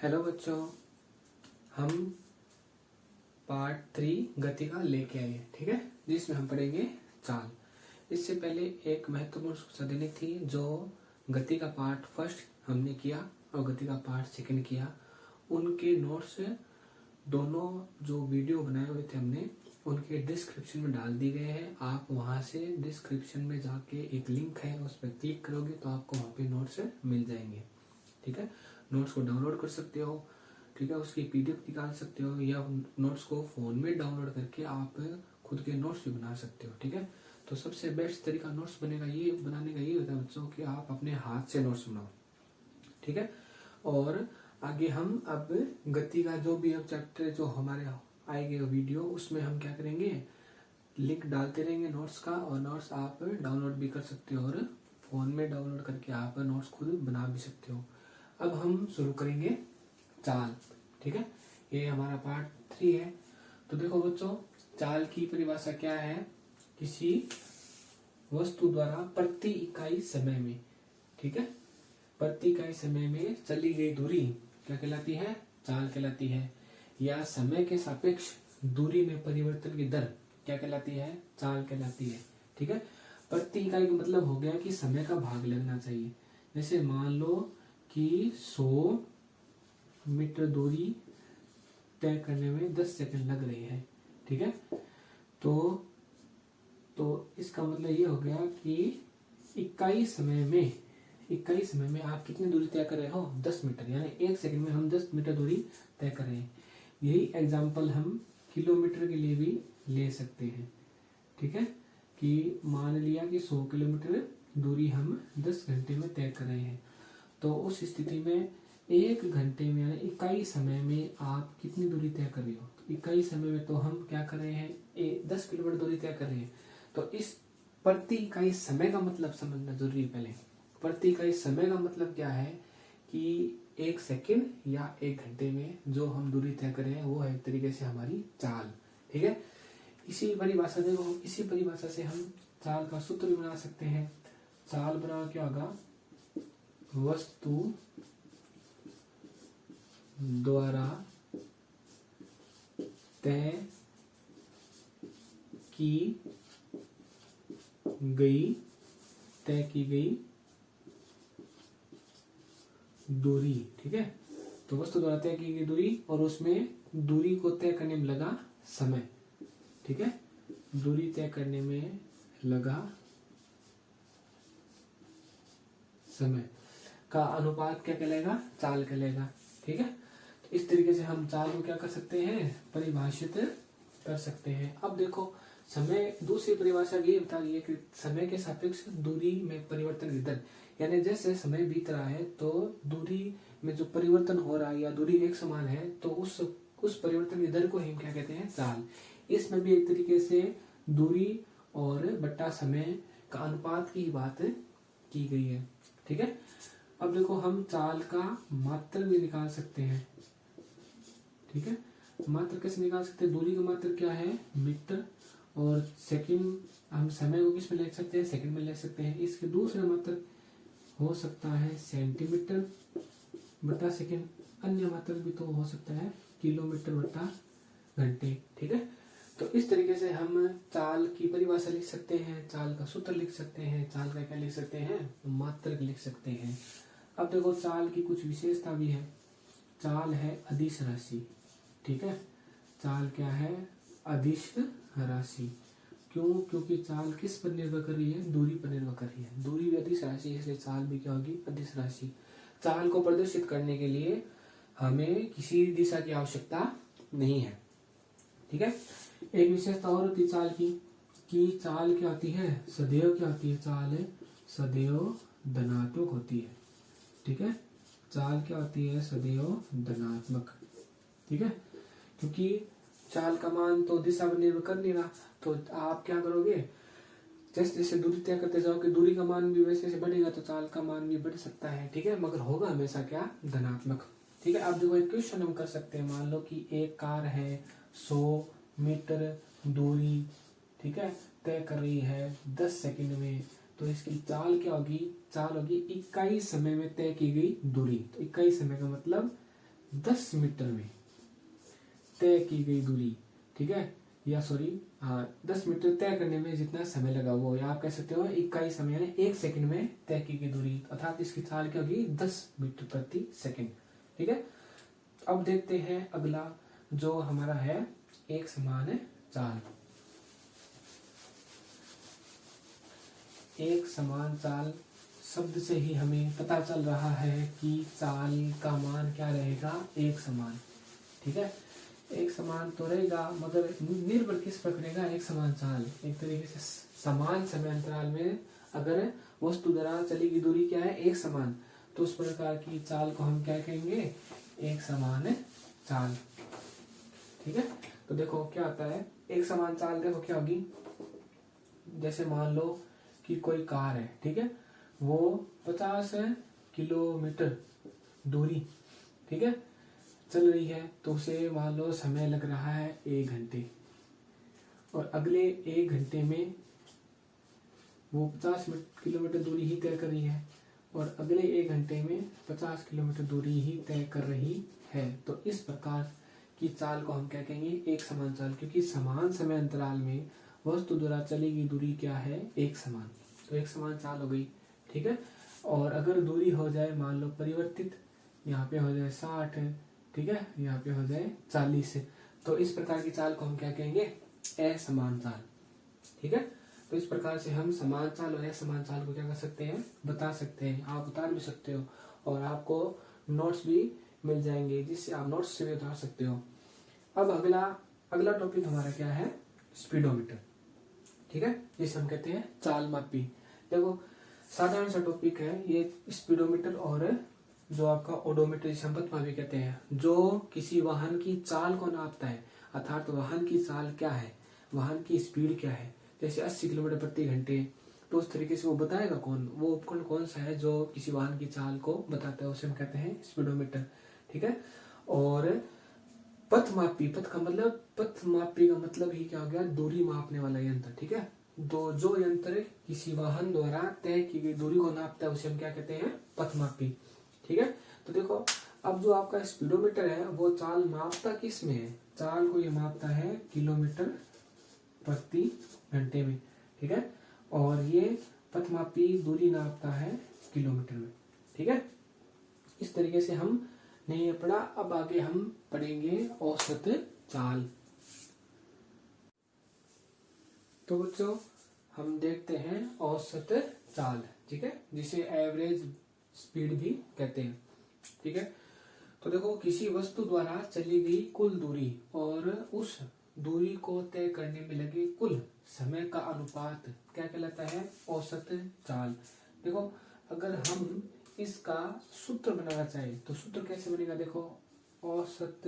Hello बच्चों, हम part 3 गति का लेके आए हैं। ठीक है, जिसमें हम पढ़ेंगे चाल। इससे पहले एक महत्वपूर्ण सूचना देनी थी। जो गति का पार्ट फर्स्ट हमने किया और गति का पार्ट सेकंड किया, उनके नोट्स दोनों जो वीडियो बनाए हुए थे हमने, उनके डिस्क्रिप्शन में डाल दिए गए हैं। आप वहां से डिस्क्रिप्शन में जाके एक लिंक है, उस पर क्लिक करोगे तो आपको वहां पे नोट्स मिल जाएंगे। ठीक है, नोट्स को डाउनलोड कर सकते हो। ठीक है, उसकी पीडीएफ निकाल सकते हो या नोट्स को फोन में डाउनलोड करके आप खुद के नोट्स भी बना सकते हो। ठीक है, तो सबसे बेस्ट तरीका नोट्स बनाने का ये होता है बच्चों कि आप अपने हाथ से नोट्स बनाओ। ठीक है, और आगे हम अब गति का जो भी अब चैप्टर जो हमारे आएगा वीडियो, उसमें हम क्या करेंगे, लिंक डालते रहेंगे नोट्स का, और नोट्स आप डाउनलोड भी कर सकते हो और फोन में डाउनलोड करके आप नोट्स खुद बना भी सकते हो। अब हम शुरू करेंगे चाल। ठीक है, ये हमारा पार्ट 3 है। तो देखो बच्चों, चाल की परिभाषा क्या है? किसी वस्तु द्वारा प्रति इकाई समय में, ठीक है, प्रति इकाई समय में चली गई दूरी क्या कहलाती है? चाल कहलाती है। या समय के सापेक्ष दूरी में परिवर्तन की दर क्या कहलाती है? चाल कहलाती है। ठीक है, प्रति इकाई का मतलब हो गया कि समय का भाग लगना चाहिए। जैसे मान लो कि 100 मीटर दूरी तय करने में 10 सेकंड लग रही है। ठीक है, तो इसका मतलब ये हो गया कि इकाई समय में आप कितनी दूरी तय कर रहे हो? 10 मीटर, यानी 1 सेकंड में हम 10 मीटर दूरी तय कर रहे हैं। यही एग्जाम्पल हम किलोमीटर के लिए भी ले सकते हैं। ठीक है, कि मान लिया कि 100 किलोमीटर दूरी हम 10 घंटे में तय कर रहे हैं, तो उस स्थिति में 1 घंटे में यानी इकाई समय में आप कितनी दूरी तय कर रहे हो? तो इकाई समय में तो हम क्या कर रहे हैं, 10 किलोमीटर दूरी तय कर रहे हैं। तो इस प्रति इकाई समय का मतलब समझना जरूरी है। पहले प्रति इकाई समय का मतलब क्या है कि 1 सेकंड या 1 घंटे में जो हम दूरी तय कर रहे हैं, वो है एक तरीके से हमारी चाल। ठीक है, इसी परिभाषा से हम चाल का सूत्र भी बना सकते हैं। चाल बराबर क्या होगा? वस्तु द्वारा तय की गई दूरी। ठीक है, तो वस्तु द्वारा तय की गई दूरी और उसमें दूरी को तय करने में लगा समय। ठीक है, दूरी तय करने में लगा समय का अनुपात क्या कहलाएगा? चाल कहलाएगा। ठीक है, तो इस तरीके से हम चाल को क्या कर सकते हैं? परिभाषित कर सकते हैं। अब देखो, समय दूसरी परिभाषा ये बता रही है कि समय के सापेक्ष दूरी में परिवर्तन की दर, यानी जैसे समय बीत रहा है तो दूरी में जो परिवर्तन हो रहा है या दूरी एक समान है, तो उस परिवर्तन की दर को हम क्या कहते हैं? चाल। इसमें भी एक तरीके से दूरी और बट्टा समय का अनुपात की बात की गई है। ठीक है, अब देखो, हम चाल का मात्रक भी निकाल सकते हैं। ठीक है, मात्रक कैसे निकाल सकते हैं? दूरी का मात्रक क्या है? मीटर, और सेकंड हम समय को किस में लिख सकते हैं? सेकंड में लिख सकते हैं। इसके दूसरा मात्रक हो सकता है सेंटीमीटर बटा सेकंड। अन्य मात्रक भी तो हो सकता है किलोमीटर बटा घंटे। ठीक है, तो इस तरीके से हम चाल की परिभाषा लिख सकते हैं, चाल का सूत्र लिख सकते हैं, चाल का क्या लिख सकते हैं? मात्रक लिख सकते हैं। अब देखो, चाल की कुछ विशेषता भी है। चाल है अदिश राशि। ठीक है, चाल क्या है? अदिश राशि। क्यों? क्योंकि चाल किस पर निर्भर कर रही है? दूरी पर निर्भर कर रही है। दूरी भी अदिश राशि है, इसलिए चाल भी क्या होगी? अदिश राशि। चाल को प्रदर्शित करने के लिए हमें किसी दिशा की आवश्यकता नहीं है। ठीक है, एक विशेषता और होती है चाल की, कि चाल क्या होती है? सदैव क्या होती है? चाल सदैव धनात्मक होती है। ठीक है, चाल क्या होती है? सदैव धनात्मक। ठीक है, क्योंकि चाल का मान तो दिशा पर निर्भर कर नहीं रहा, तो आप क्या करोगे? जैसे जैसे दूरी तय करते जाओगे, दूरी का मान भी वैसे बढ़ेगा, तो चाल का मान भी बढ़ सकता है। ठीक है, मगर होगा हमेशा क्या? धनात्मक। ठीक है, अब देखो, एक क्वेश्चन हम कर सकते हैं। मान लो कि एक कार है 100 मीटर दूरी, ठीक है, तय कर रही है 10 सेकंड में, तो इसकी चाल क्या होगी? चाल होगी इकाई समय में तय की गई दूरी। तो इकाई समय का मतलब 10 मीटर में तय की गई दूरी, ठीक है, या सॉरी 10 मीटर तय करने में जितना समय लगा वो, या आप कह सकते हो इकाई समय यानी 1 सेकंड में तय की गई दूरी, अर्थात इसकी चाल क्या होगी 10 मीटर प्रति सेकंड। ठीक है, अब देखते हैं अगला जो हमारा है एक समान चाल। एक समान चाल शब्द से ही हमें पता चल रहा है कि चाल का मान क्या रहेगा, एक समान। ठीक है, एक समान तो रहेगा, मगर निर्भर किस पर करेगा, एक समान चाल। एक तरीके से समान समय अंतराल में अगर वस्तु द्वारा चली गई दूरी क्या है, एक समान, तो उस प्रकार की चाल को हम क्या कहेंगे, एक समान चाल। ठीक है, तो देखो क्या आता है एक समान चाल, देखो क्या होगी, जैसे मान लो कि कोई कार है, ठीक है, वो 50 किलोमीटर दूरी, ठीक है, चल रही है, तो उसे मान लो समय लग रहा है 1 घंटे, और अगले 1 घंटे में वो 50 किलोमीटर दूरी ही तय कर रही है, और अगले 1 घंटे में 50 किलोमीटर दूरी ही तय कर रही है। तो इस प्रकार की चाल को हम क्या कहेंगे, एक समान चाल, क्योंकि समान समय अंतराल में वस्तु द्वारा चली गई दूरी क्या है, एक समान, तो एक समान चाल हो गई। ठीक है, और अगर दूरी हो जाए मान लो परिवर्तित, यहाँ पे हो जाए 60, ठीक है, यहाँ पे हो जाए 40, तो इस प्रकार की चाल को हम क्या कहेंगे, असमान चाल। ठीक है, तो इस प्रकार से हम समान चाल और असमान चाल को क्या कर सकते हैं, बता सकते हैं। आप उतार भी सकते हो, और आपको नोट्स भी मिल जाएंगे, जिससे आप नोट्स से भी उतार सकते हो। अब अगला टॉपिक हमारा क्या है, स्पीडोमीटर। ठीक है, जिसे हम कहते हैं चाल मापी। देखो साधारण सा टॉपिक है ये, स्पीडोमीटर और जो आपका ओडोमीटर, जिसे हम पथ मापी कहते हैं, जो किसी वाहन की चाल को नापता है, अर्थात वाहन की चाल क्या है, वाहन की स्पीड क्या है, जैसे 80 किलोमीटर प्रति घंटे, तो उस तरीके से वो बताएगा कौन, वो उपकरण कौन सा है जो किसी वाहन की चाल को बताता है, उसे हम कहते हैं स्पीडोमीटर। ठीक है, और पथ मापी, पथ का मतलब, पथ मापी का मतलब ही क्या हो गया, दूरी मापने वाला यंत्र। ठीक है, जो यंत्र किसी वाहन द्वारा तय की गई दूरी को नापता है उसे हम क्या कहते हैं, पथ मापी। ठीक है, तो देखो अब जो आपका स्पीडोमीटर है वो चाल मापता किस में है, चाल को ये मापता है किलोमीटर प्रति घंटे में। ठीक है, और ये पथ मापी दूरी नापता है किलोमीटर में। ठीक है, इस तरीके से हम नहीं पढ़ा। अब आगे हम पढ़ेंगे औसत चाल। तो बच्चों हम देखते हैं औसत चाल, ठीक है, जिसे एवरेज स्पीड भी कहते हैं। ठीक है, तो देखो किसी वस्तु द्वारा चली गई कुल दूरी और उस दूरी को तय करने में लगे कुल समय का अनुपात क्या कहलाता है, औसत चाल। देखो अगर हम इसका सूत्र बनाना चाहे तो सूत्र कैसे बनेगा, देखो औसत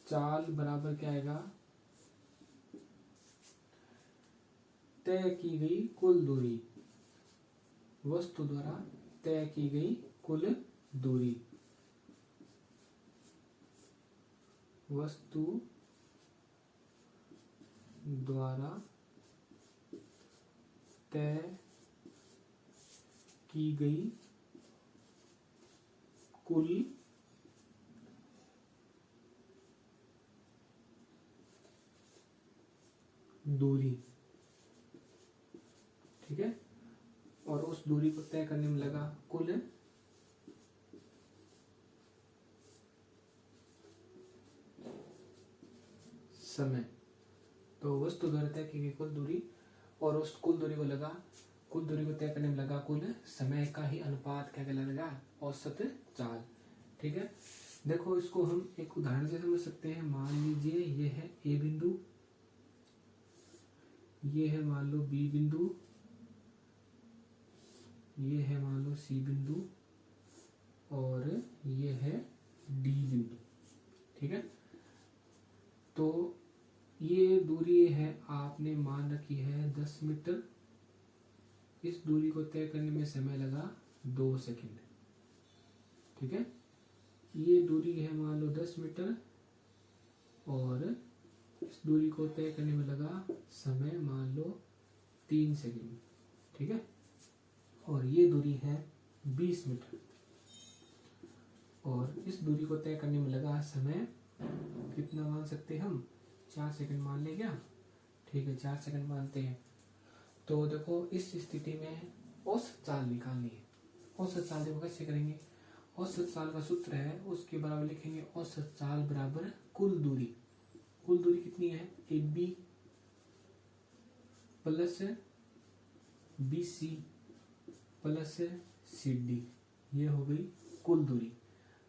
चाल बराबर क्या आएगा, तय की गई कुल दूरी, वस्तु द्वारा तय की गई कुल दूरी, वस्तु द्वारा तय की गई कुल दूरी। ठीक है, और उस दूरी को तय करने में लगा कुल समय। तो वस्तु द्वारा तय की गई कुल दूरी और उस कुल दूरी को लगा, कुल दूरी को तय करने में लगा कुल समय का ही अनुपात क्या कहलाएगा, औसत चाल। ठीक है, देखो इसको हम एक उदाहरण से समझ सकते हैं। मान लीजिए ये है ए बिंदु, ये है मान लो बी बिंदु, ये है मान लो सी बिंदु, और ये है डी बिंदु। ठीक है, तो ये दूरी है आपने मान रखी है 10 मीटर। इस दूरी को तय करने में समय लगा 2 सेकंड। ठीक है, ये दूरी है मान लो 10 मीटर, और इस दूरी को तय करने में लगा समय मान लो 3 सेकंड। ठीक है, और ये दूरी है 20 मीटर। और इस दूरी को तय करने में लगा समय कितना मान सकते हैं हम? 4 सेकंड मान ले क्या? ठीक है, 4 सेकंड मानते हैं। तो देखो इस स्थिति में औसत चाल निकालनी है। औसत चाल देखो कैसे करेंगे? औसत चाल का सूत्र है, उसके बराबर लिखेंगे औसत चाल बराबर कुल दूरी। कुल दूरी कितनी है? AB plus BC plus CD, ये हो गई कुल दूरी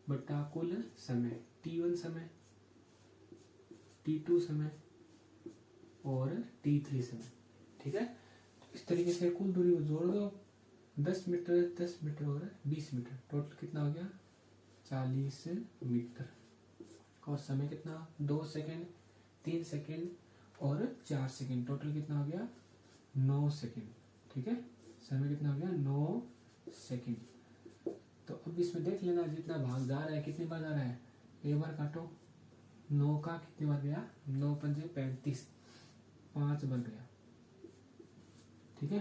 बटा कुल समय, T1 समय, T2 समय और T3 समय। ठीक है, इस तरीके से कुल दूरी को जोड़ दो, 10 मीटर 10 मीटर और 20 मीटर, टोटल कितना हो गया? 40 मीटर। और समय कितना? 2 सेकेंड, 3 सेकेंड और 4 सेकेंड, टोटल कितना हो गया? 9 सेकेंड। ठीक है, समय कितना हो गया? 9 सेकेंड। तो अब इसमें देख लेना जितना भाग जा रहा है कितनी बार जा रहा है? एक बार काटो, 9 का कितनी बार गया? 9 पंजे 35, 5 बार गया। ठीक है,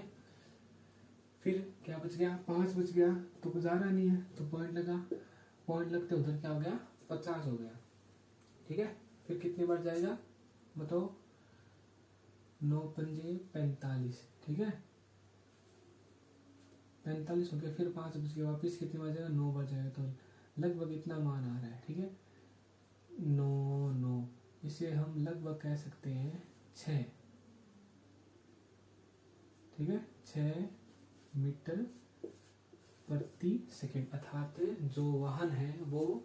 फिर क्या बच गया? 5 बच गया, तो कुछ जा रहा नहीं है तो पॉइंट लगा, पॉइंट लगते उधर क्या हो गया? 50 हो गया। ठीक है, फिर कितनी बार जाएगा बताओ? 9 पंजे 45। ठीक है, 45 हो गया, फिर 5 बच गया, वापिस कितनी बार जाएगा? 9 बार जाएगा। तो लगभग इतना मान आ रहा है। ठीक है, 9 इसे हम लगभग कह सकते हैं 6। ठीक है, 6 मीटर प्रति सेकंड, अर्थात जो वाहन है वो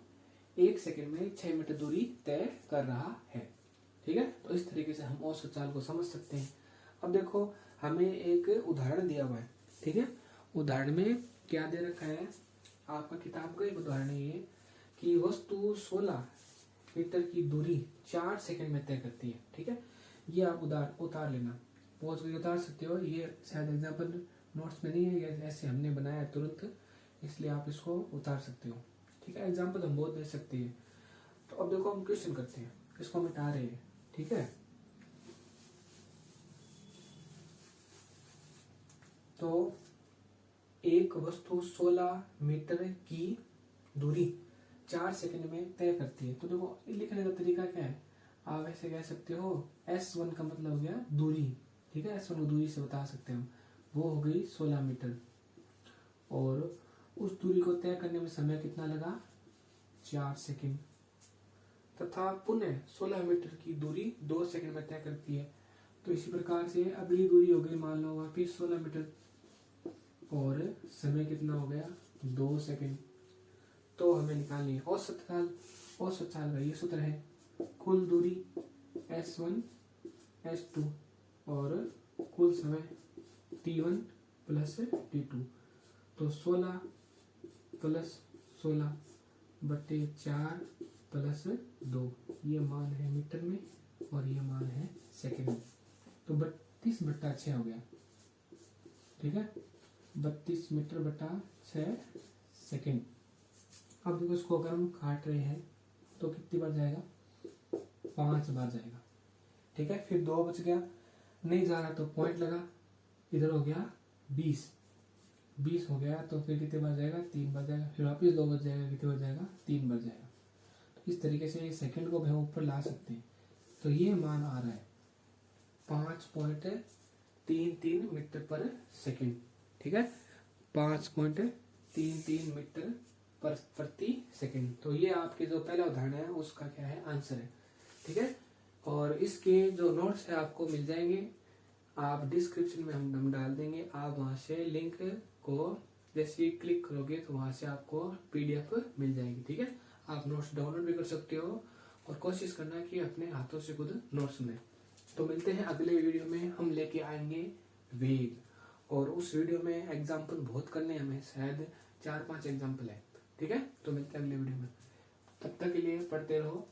1 सेकंड में 6 मीटर दूरी तय कर रहा है। ठीक है, तो इस तरीके से हम औसत चाल को समझ सकते हैं। अब देखो हमें एक उदाहरण दिया हुआ है। ठीक है, उदाहरण में क्या दे रखा है? आपका किताब का एक उदाहरण है ये कि वस्तु 16 मीटर की दूरी 4 सेकंड में तय करती है। ठीक है, ये आप उतार लेना, पॉज करके उतार सकते हो। ये शायद एग्जाम्पल नोट्स में नहीं है, ये ऐसे हमने बनाया है तुरंत, इसलिए आप इसको उतार सकते हो। ठीक है, एग्जाम्पल हम बहुत दे सकते हैं। तो अब देखो हम क्वेश्चन करते हैं, इसको हम हटा रहे हैं। ठीक है, तो एक वस्तु 16 मीटर की दूरी 4 सेकंड में तय करती है। तो देखो लिखने का तरीका क्या है? आप ऐसे कह सकते हो, S1 का मतलब हो गया दूरी। ठीक है, S1 को दूरी से बता सकते हैं हम, वो हो गई 16 मीटर। और उस दूरी को तय करने में समय कितना लगा? 4 सेकंड। तथा पुनः 16 मीटर की दूरी 2 सेकंड में तय करती है। तो इसी प्रकार से अगली दूरी हो गई मान लो वापिस 16 मीटर और समय कितना हो गया? 2 सेकंड। तो हमें निकालनी है औसत चाल। औसत चाल का ये सूत्र है, कुल दूरी S1 S2 और कुल समय T1 प्लस T2। तो 16 प्लस 16 बटे 4 प्लस 2, ये मान है मीटर में और ये मान है सेकंड में। तो 32 बटा 6 हो गया। ठीक है, 32 मीटर बटा 6 सेकंड। अब देखो इसको अगर हम काट रहे हैं तो कितनी बार जाएगा? 5 बार जाएगा। ठीक है, फिर 2 बच गया, नहीं जा रहा तो पॉइंट लगा, इधर हो गया 20 हो गया, तो फिर कितने बार जाएगा? 3 बार जाएगा। फिर वापिस 2 बार जाएगा, कितने बार जाएगा? 3 बार जाएगा। तो इस तरीके से सेकंड को भी हम ऊपर ला सकते हैं। तो ये मान आ रहा है 5.33 मीटर पर सेकंड। ठीक है, 5.33 मीटर पर प्रति सेकंड। तो ये आपके जो पहला उदाहरण है उसका क्या है? आंसर है। ठीक है, और इसके जो नोट्स है आपको मिल जाएंगे, आप डिस्क्रिप्शन में हम डाल देंगे। आप वहां से लिंक को जैसे क्लिक करोगे तो वहां से आपको PDF मिल जाएगी। ठीक है, आप नोट्स डाउनलोड भी कर सकते हो और कोशिश करना कि अपने हाथों से खुद नोट्स में। तो मिलते हैं अगले वीडियो में, हम लेके आएंगे वेग, और उस वीडियो में एग्जाम्पल बहुत करने हमें, शायद 4-5 एग्जाम्पल है। ठीक है, तो मिलते हैं अगले वीडियो में, तब तक के लिए पढ़ते रहो।